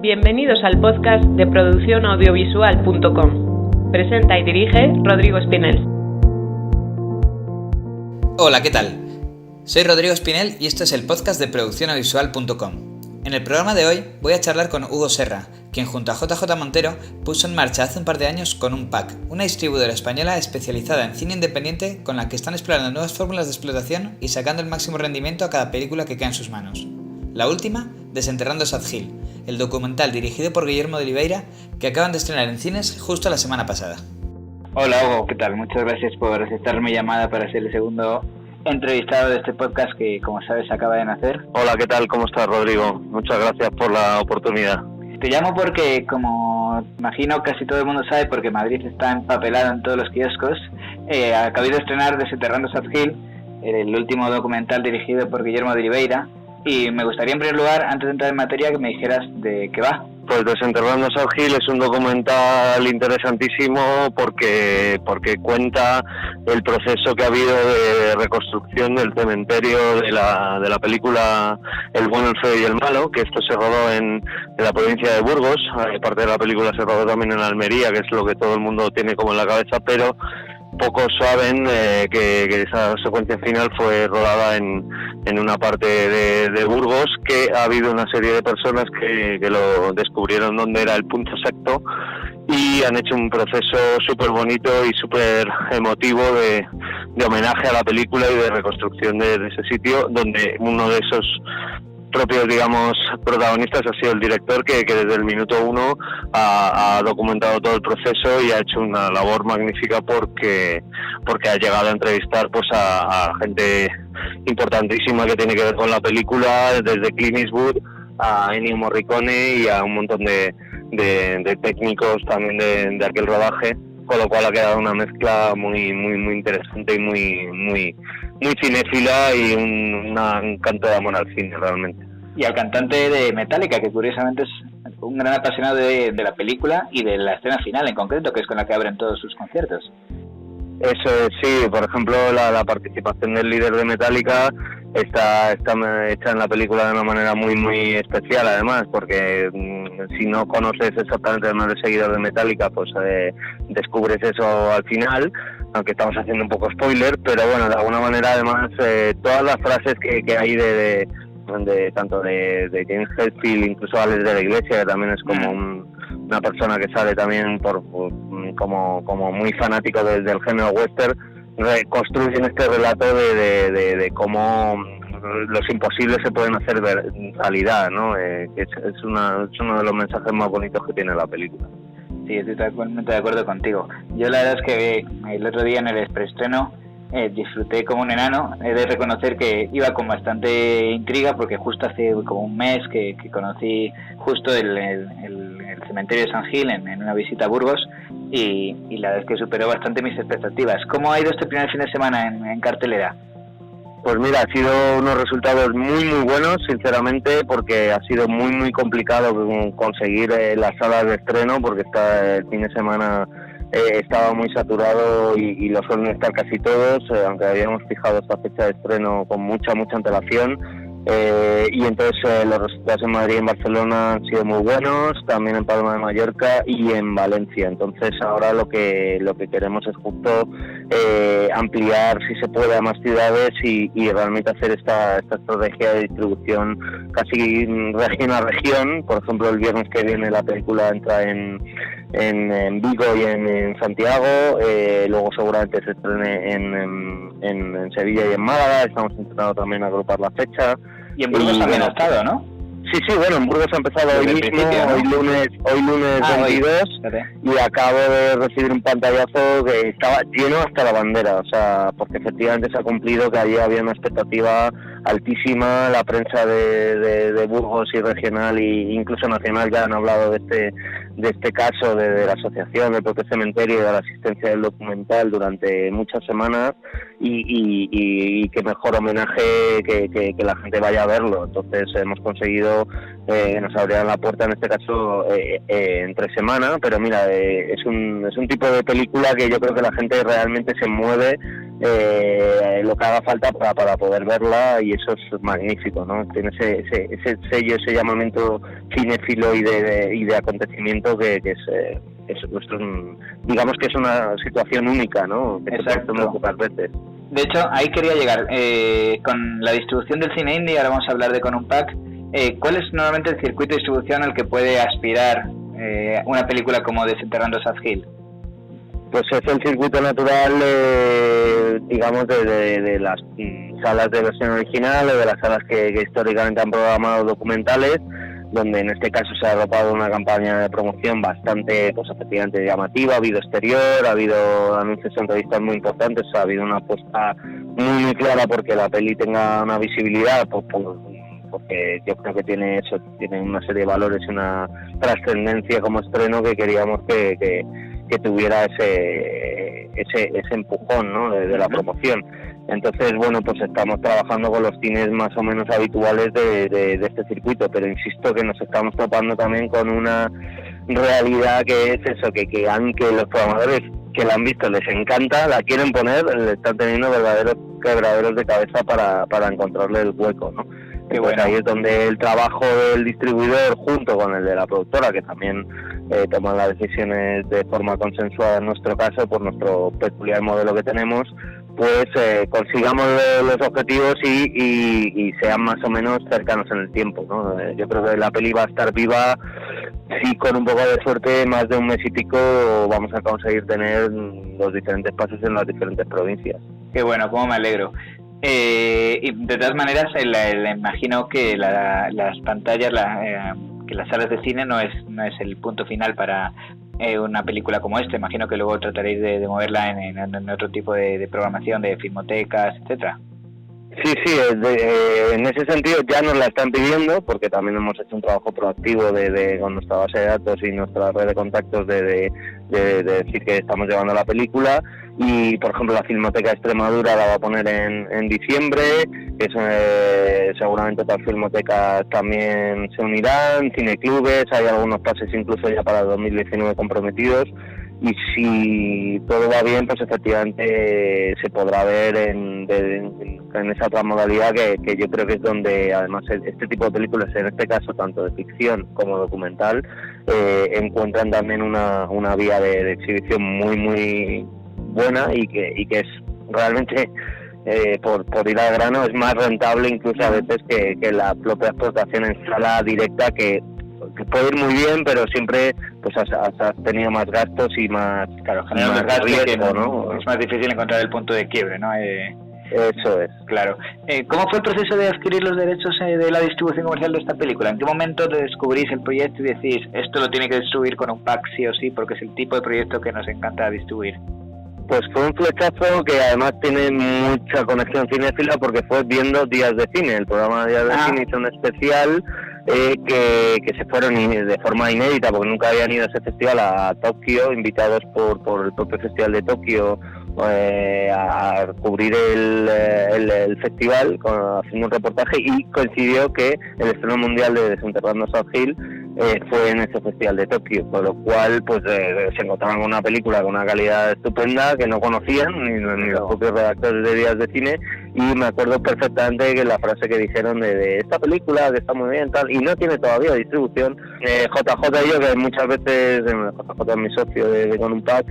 Bienvenidos al podcast de produccionaudiovisual.com. Presenta y dirige Rodrigo Espinel. Hola, ¿qué tal? Soy Rodrigo Espinel y esto es el podcast de produccionaudiovisual.com. En el programa de hoy voy a charlar con Hugo Serra, quien junto a JJ Montero puso en marcha hace un par de años con Unpack, una distribuidora española especializada en cine independiente con la que están explorando nuevas fórmulas de explotación y sacando el máximo rendimiento a cada película que queda en sus manos. La última, Desenterrando Sad Hill, el documental dirigido por Guillermo de Oliveira que acaban de estrenar en cines justo la semana pasada. Hola Hugo, ¿qué tal? Muchas gracias por aceptar mi llamada para ser el segundo entrevistado de este podcast que, como sabes, acaba de nacer. Hola, ¿qué tal? ¿Cómo estás, Rodrigo? Muchas gracias por la oportunidad. Te llamo porque, como imagino casi todo el mundo sabe, porque Madrid está empapelado en todos los kioscos, acabé de estrenar Desenterrando Sad Hill, el último documental dirigido por Guillermo de Oliveira, y me gustaría en primer lugar, antes de entrar en materia, que me dijeras de qué va. Pues Desenterrando Sad Hill es un documental interesantísimo porque cuenta el proceso que ha habido de reconstrucción del cementerio de la película El bueno, el feo y el malo, que esto se rodó en la provincia de Burgos. Parte de la película se rodó también en Almería, que es lo que todo el mundo tiene como en la cabeza, pero pocos saben que esa secuencia final fue rodada en una parte de Burgos, que ha habido una serie de personas que lo descubrieron dónde era el punto exacto y han hecho un proceso súper bonito y súper emotivo de homenaje a la película y de reconstrucción de ese sitio, donde uno de esos propios, digamos, protagonistas ha sido el director que desde el minuto uno ha documentado todo el proceso y ha hecho una labor magnífica porque ha llegado a entrevistar pues a gente importantísima que tiene que ver con la película, desde Clint Eastwood a Ennio Morricone y a un montón de técnicos también de aquel rodaje, con lo cual ha quedado una mezcla muy interesante y muy cinéfila y un canto de amor al cine realmente. Y al cantante de Metallica, que curiosamente es un gran apasionado de la película y de la escena final en concreto, que es con la que abren todos sus conciertos. Eso es, sí, por ejemplo la participación del líder de Metallica está hecha en la película de una manera muy especial, además, porque si no conoces exactamente, no eres seguidor de Metallica, pues descubres eso al final, aunque estamos haciendo un poco spoiler, pero bueno, de alguna manera además todas las frases que hay de tanto de James Hetfield, incluso Alex de la Iglesia, que también es como una persona que sale también como muy fanático del género western, construyen este relato de cómo los imposibles se pueden hacer realidad, ¿no? Es uno de los mensajes más bonitos que tiene la película. Sí, estoy totalmente de acuerdo contigo. Yo la verdad es que el otro día en el preestreno disfruté como un enano. He de reconocer que iba con bastante intriga porque justo hace como un mes que conocí justo el cementerio de Sad Hill en una visita a Burgos y la verdad es que superó bastante mis expectativas. ¿Cómo ha ido este primer fin de semana en cartelera? Pues mira, ha sido unos resultados muy buenos, sinceramente, porque ha sido muy complicado conseguir las salas de estreno, porque el fin de semana estaba muy saturado y lo suelen estar casi todos, aunque habíamos fijado esta fecha de estreno con mucha antelación. Y entonces los resultados en Madrid y en Barcelona han sido muy buenos, también en Palma de Mallorca y en Valencia. Entonces ahora lo que queremos es justo ampliar, si se puede, a más ciudades y realmente hacer esta estrategia de distribución casi región a región. Por ejemplo, el viernes que viene la película entra en Vigo y en Santiago, luego seguramente se estrene en Sevilla y en Málaga. Estamos intentando también agrupar la fecha. Y en Burgos también ha estado, ¿no? Sí, bueno, en Burgos ha empezado hoy mismo, ¿no? hoy lunes 22, y acabo de recibir un pantallazo que estaba lleno hasta la bandera, o sea, porque efectivamente se ha cumplido que allí había una expectativa altísima. La prensa de Burgos y regional e incluso nacional ya han hablado de este caso, de la asociación del propio cementerio y de la asistencia del documental durante muchas semanas y qué mejor homenaje que la gente vaya a verlo. Entonces hemos conseguido que nos abrieran la puerta, en este caso entre semana, pero mira, es un tipo de película que yo creo que la gente realmente se mueve lo que haga falta para poder verla, y eso es magnífico, ¿no? Tiene ese sello, ese llamamiento cinéfilo y de acontecimiento que es nuestro, digamos que es una situación única, ¿no? Que Exacto. se muy pocas veces. De hecho, ahí quería llegar. Con la distribución del cine indie, ahora vamos a hablar de Con un Pack. ¿Cuál es normalmente el circuito de distribución al que puede aspirar una película como Desenterrando South Hill? Pues es el circuito natural, digamos, de las salas de versión original o de las salas que históricamente han programado documentales, donde en este caso se ha arropado una campaña de promoción bastante, pues efectivamente llamativa. Ha habido exterior, ha habido anuncios y entrevistas muy importantes, ha habido una apuesta muy clara porque la peli tenga una visibilidad, porque yo creo que tiene una serie de valores y una trascendencia como estreno que queríamos que tuviera ese empujón, ¿no? de la promoción. Entonces, bueno, pues estamos trabajando con los cines más o menos habituales de este circuito, pero insisto que nos estamos topando también con una realidad que es eso, que aunque los programadores que la han visto les encanta, la quieren poner, le están teniendo verdaderos quebraderos de cabeza para encontrarle el hueco, ¿no? Qué bueno. Ahí es donde el trabajo del distribuidor junto con el de la productora, que también toman las decisiones de forma consensuada en nuestro caso, por nuestro peculiar modelo que tenemos, pues consigamos los objetivos y sean más o menos cercanos en el tiempo, ¿no? Yo creo que la peli va a estar viva, sí, con un poco de suerte, más de un mes y pico vamos a conseguir tener los diferentes pasos en las diferentes provincias. Qué bueno, cómo me alegro. Y de todas maneras, imagino que las pantallas, que las salas de cine no es el punto final para una película como esta. Imagino que luego trataréis de moverla en otro tipo de programación, de filmotecas, etcétera. Sí, en ese sentido ya nos la están pidiendo, porque también hemos hecho un trabajo proactivo con nuestra base de datos y nuestra red de contactos de decir que estamos llevando la película. Y por ejemplo la Filmoteca de Extremadura la va a poner en diciembre, que seguramente otras filmotecas también se unirán, cineclubes, hay algunos pases incluso ya para 2019 comprometidos, y si todo va bien pues efectivamente se podrá ver en esa otra modalidad que yo creo que es donde además este tipo de películas, en este caso tanto de ficción como documental, encuentran también una vía de exhibición muy buena y que es realmente, por ir al grano, es más rentable incluso a veces que la propia explotación en sala directa, que puede ir muy bien, pero siempre pues has tenido más gastos y más, genera más gastos, riesgo, ¿no? Es más difícil encontrar el punto de quiebre, ¿no? Eso es. Claro. ¿Cómo fue el proceso de adquirir los derechos de la distribución comercial de esta película? ¿En qué momento descubrís el proyecto y decís, esto lo tiene que distribuir Con un Pack sí o sí, porque es el tipo de proyecto que nos encanta distribuir? Pues fue un flechazo que además tiene mucha conexión cinéfila, porque fue viendo Días de Cine. El programa Días de Cine hizo un especial que se fueron de forma inédita, porque nunca habían ido a ese festival, a Tokio, invitados por el propio Festival de Tokio a cubrir el festival, haciendo un reportaje, y coincidió que el estreno mundial de Desenterrando South Hill fue en ese festival de Tokio, con lo cual pues se encontraban con una película con una calidad estupenda que no conocían ni los propios redactores de Días de Cine, y me acuerdo perfectamente que la frase que dijeron de esta película que está muy bien tal, y no tiene todavía distribución. JJ y yo, que muchas veces, JJ es mi socio de Con un Pack,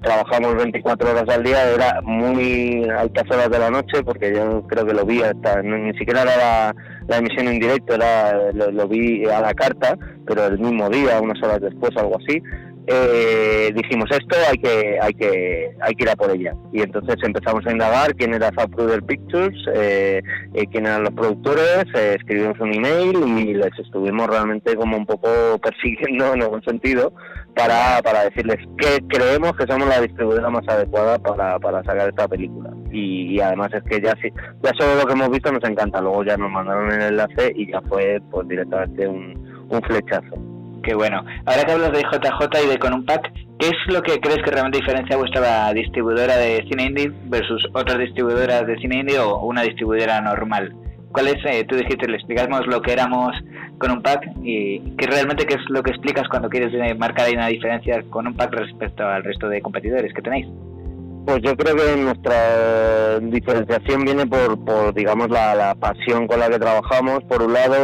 trabajamos 24 horas al día, era muy altas horas de la noche, porque yo creo que lo vi hasta, ni siquiera era la emisión en directo, lo vi a la carta, pero el mismo día, unas horas después, algo así. Dijimos, esto hay que ir a por ella, y entonces empezamos a indagar quién era Zapruder Pictures, quién eran los productores, escribimos un email y les estuvimos realmente como un poco persiguiendo en algún sentido para decirles que creemos que somos la distribuidora más adecuada para sacar esta película, y además es que ya solo lo que hemos visto nos encanta. Luego ya nos mandaron el enlace y ya fue pues directamente un flechazo. Qué bueno. Ahora que hablas de JJ y de Con un Pack, ¿qué es lo que crees que realmente diferencia vuestra distribuidora de cine indie versus otras distribuidoras de cine indie o una distribuidora normal? ¿Cuál es? Tú dijiste, le explicamos lo que éramos Con un Pack, y qué es lo que explicas cuando quieres marcar ahí una diferencia Con un Pack respecto al resto de competidores que tenéis. Pues yo creo que nuestra diferenciación viene por digamos, la pasión con la que trabajamos, por un lado,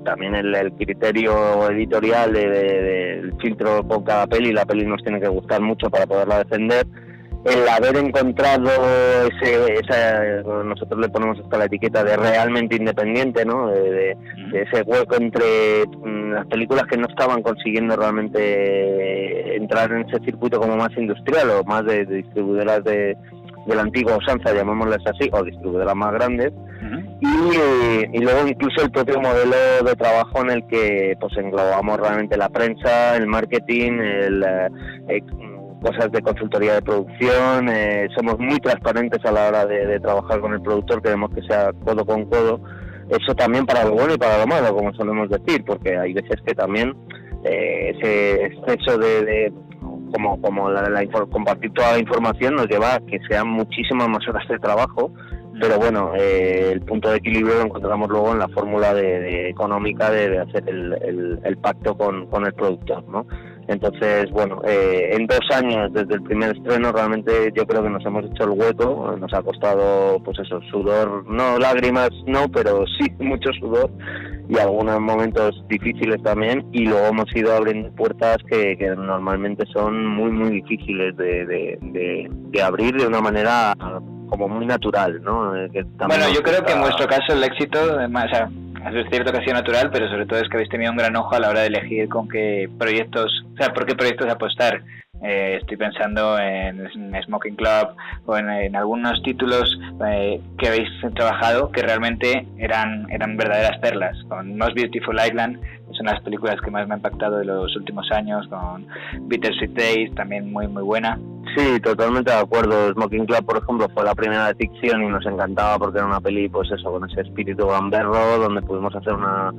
también el criterio editorial del filtro con cada peli. La peli nos tiene que gustar mucho para poderla defender. El haber encontrado nosotros le ponemos hasta la etiqueta de realmente independiente, ¿no? De ese hueco entre las películas que no estaban consiguiendo realmente entrar en ese circuito como más industrial o más de distribuidoras de la antigua usanza, llamémoslas así, o distribuidoras más grandes. Y luego incluso el propio modelo de trabajo en el que pues englobamos realmente la prensa, el marketing, cosas de consultoría de producción. Somos muy transparentes a la hora de trabajar con el productor, queremos que sea codo con codo. Eso también para lo bueno y para lo malo, como solemos decir, porque hay veces que también ese exceso de compartir toda la información nos lleva a que sean muchísimas más horas de trabajo, pero bueno, el punto de equilibrio lo encontramos luego en la fórmula económica de hacer el pacto con el productor, ¿no? Entonces, bueno, en 2 años desde el primer estreno realmente yo creo que nos hemos hecho el hueco. Nos ha costado, pues eso, sudor, no lágrimas, no, pero sí mucho sudor y algunos momentos difíciles también, y luego hemos ido abriendo puertas que normalmente son muy muy difíciles de abrir de una manera como muy natural, ¿no? Bueno, yo creo que en vuestro caso el éxito, además, o sea, es cierto que ha sido natural, pero sobre todo es que habéis tenido un gran ojo a la hora de elegir con qué proyectos, o sea, por qué proyectos apostar. Estoy pensando en Smoking Club o en algunos títulos que habéis trabajado que realmente eran verdaderas perlas. Con Most Beautiful Island, es una de las películas que más me ha impactado de los últimos años, con Bittersweet Days, también muy muy buena. Sí, totalmente de acuerdo. Smoking Club, por ejemplo, fue la primera de ficción y nos encantaba porque era una peli, pues eso, con ese espíritu gamberro, donde pudimos hacer una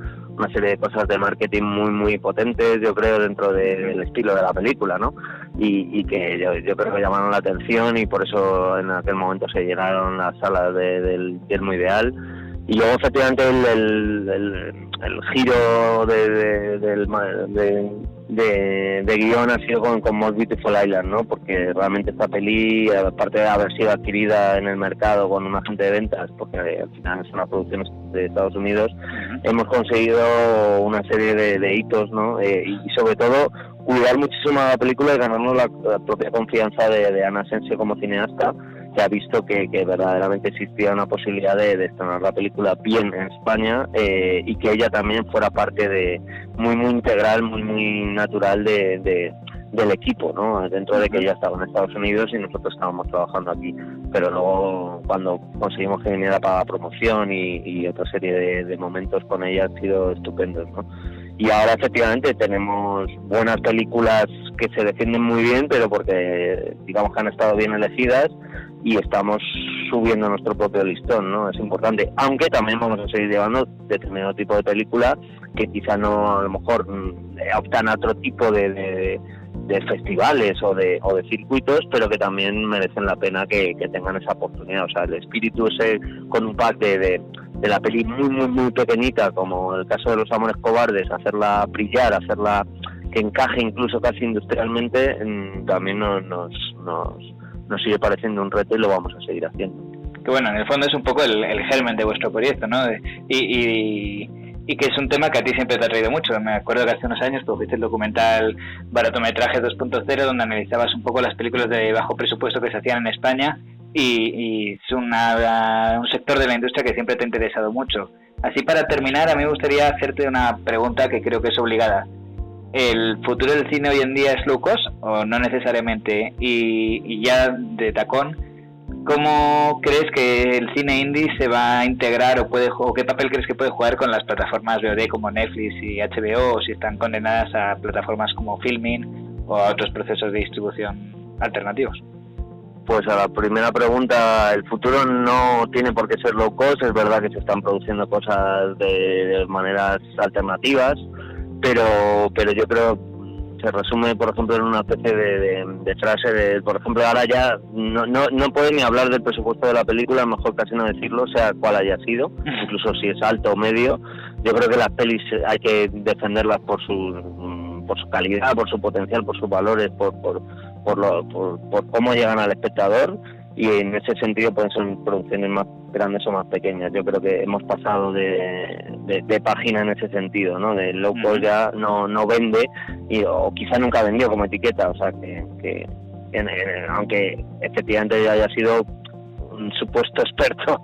serie de cosas de marketing muy muy potentes, yo creo, dentro del estilo de la película, ¿no? Y que yo creo que llamaron la atención, y por eso en aquel momento se llenaron las salas del Yermo Ideal. Y luego efectivamente el giro de guión ha sido con Most Beautiful Island, ¿no? Porque realmente esta peli, aparte de haber sido adquirida en el mercado con un agente de ventas, porque al final es una producción de Estados Unidos, hemos conseguido una serie de hitos, ¿no? Y sobre todo cuidar muchísimo a la película y ganarnos la propia confianza de Ana Asensio como cineasta, que ha visto que verdaderamente existía una posibilidad de estrenar la película bien en España, y que ella también fuera parte de muy muy integral, muy muy natural del equipo, ¿no? Dentro de que ella estaba en Estados Unidos y nosotros estábamos trabajando aquí, pero luego cuando conseguimos que viniera para promoción y otra serie de momentos con ella han sido estupendos, ¿no? Y ahora efectivamente tenemos buenas películas que se defienden muy bien, pero porque digamos que han estado bien elegidas, y estamos subiendo nuestro propio listón, ¿no? Es importante, aunque también vamos a seguir llevando determinado tipo de películas que quizá no, a lo mejor optan a otro tipo de festivales o de circuitos, pero que también merecen la pena que tengan esa oportunidad. O sea, el espíritu ese con un pack de la peli muy muy muy pequeñita, como el caso de Los Amores Cobardes, hacerla brillar, hacerla que encaje incluso casi industrialmente, también nos sigue pareciendo un reto y lo vamos a seguir haciendo. Que bueno, en el fondo es un poco el germen de vuestro proyecto, ¿no? Y que es un tema que a ti siempre te ha traído mucho. Me acuerdo que hace unos años tú hiciste el documental Baratometraje 2.0, donde analizabas un poco las películas de bajo presupuesto que se hacían en España, y es un sector de la industria que siempre te ha interesado mucho. Así, para terminar, a mí me gustaría hacerte una pregunta que creo que es obligada. ¿El futuro del cine hoy en día es low cost o no necesariamente? Y ya de tacón, ¿cómo crees que el cine indie se va a integrar o qué papel crees que puede jugar con las plataformas VOD como Netflix y HBO, o si están condenadas a plataformas como Filmin o a otros procesos de distribución alternativos? Pues a la primera pregunta, el futuro no tiene por qué ser low cost. Es verdad que se están produciendo cosas de maneras alternativas, pero yo creo se resume, por ejemplo, en una especie de frase por ejemplo, ahora ya no puedo ni hablar del presupuesto de la película, mejor casi no decirlo, sea cual haya sido, incluso si es alto o medio. Yo creo que las pelis hay que defenderlas por su calidad, por su potencial, por sus valores, por por cómo llegan al espectador, y en ese sentido pueden ser producciones más grandes o más pequeñas. Yo creo que hemos pasado de página en ese sentido, ¿no? De low cost ya no vende, o quizá nunca vendió como etiqueta, o sea que aunque efectivamente ya haya sido un supuesto experto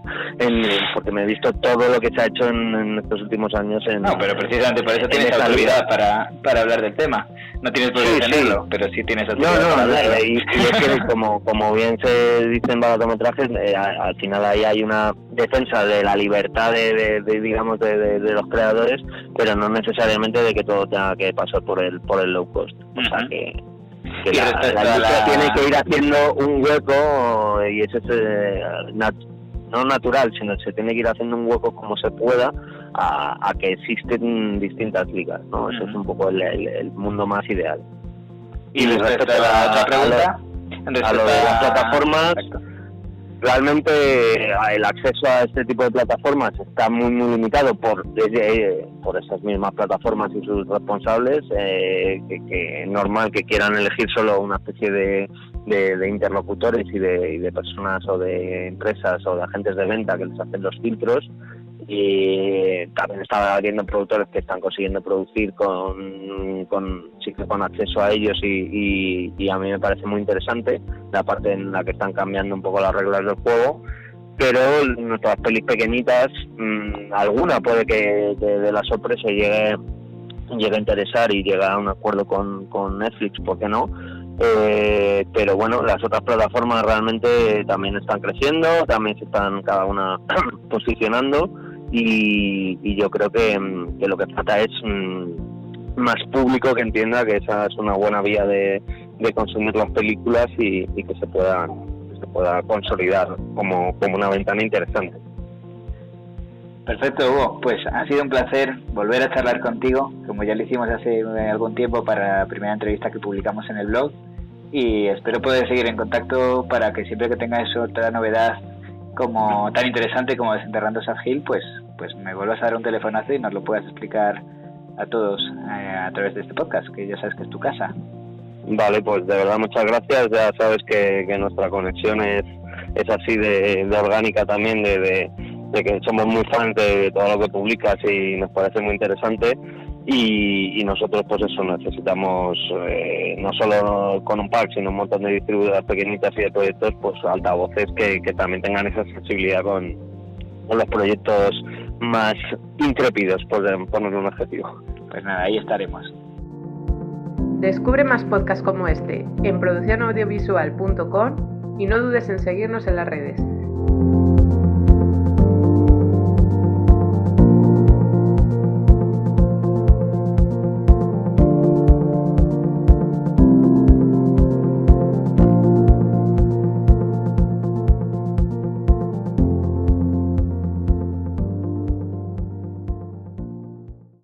porque me he visto todo lo que se ha hecho en estos últimos años no, pero precisamente por eso tienes autoridad para hablar del tema. No tienes por qué tenerlo, pero sí tienes autoridad. Y es que como bien se dice en largometrajes, al final ahí hay una defensa de la libertad de los creadores, pero no necesariamente de que todo tenga que pasar por el low cost. O sea que la industria tiene que ir haciendo un hueco, y eso es no natural, sino se tiene que ir haciendo un hueco como se pueda a que existen distintas ligas, ¿no? Eso es un poco el mundo más ideal. Y respecto a la otra pregunta, a lo de las plataformas, realmente el acceso a este tipo de plataformas está muy limitado por esas mismas plataformas y sus responsables, que es normal que quieran elegir solo una especie de interlocutores y de personas o de empresas o de agentes de venta que les hacen los filtros. Y también está habiendo productores que están consiguiendo producir con acceso a ellos, y a mí me parece muy interesante la parte en la que están cambiando un poco las reglas del juego. Pero nuestras pelis pequeñitas, alguna puede que de la sorpresa llegue a interesar y llegue a un acuerdo con Netflix, ¿por qué no? Pero bueno, las otras plataformas realmente también están creciendo, también se están cada una posicionando, y yo creo que lo que falta es más público que entienda que esa es una buena vía de consumir las películas, y que se pueda consolidar como una ventana interesante. Perfecto, Hugo. Pues ha sido un placer volver a charlar contigo, como ya lo hicimos hace algún tiempo para la primera entrevista que publicamos en el blog, y espero poder seguir en contacto para que siempre que tengáis otra novedad como tan interesante como Desenterrando Sad Hill, pues me vuelvas a dar un telefonazo y nos lo puedas explicar a todos a través de este podcast, que ya sabes que es tu casa. Vale, pues de verdad muchas gracias. Ya sabes que nuestra conexión es así de orgánica también, de que somos muy fans de todo lo que publicas y nos parece muy interesante, y nosotros pues eso necesitamos, no solo con un pack, sino un montón de distribuidoras pequeñitas y de proyectos, pues altavoces que también tengan esa sensibilidad con los proyectos más intrépidos, por poner un adjetivo. Pues nada, ahí estaremos. Descubre más podcasts como este en produccionaudiovisual.com y no dudes en seguirnos en las redes.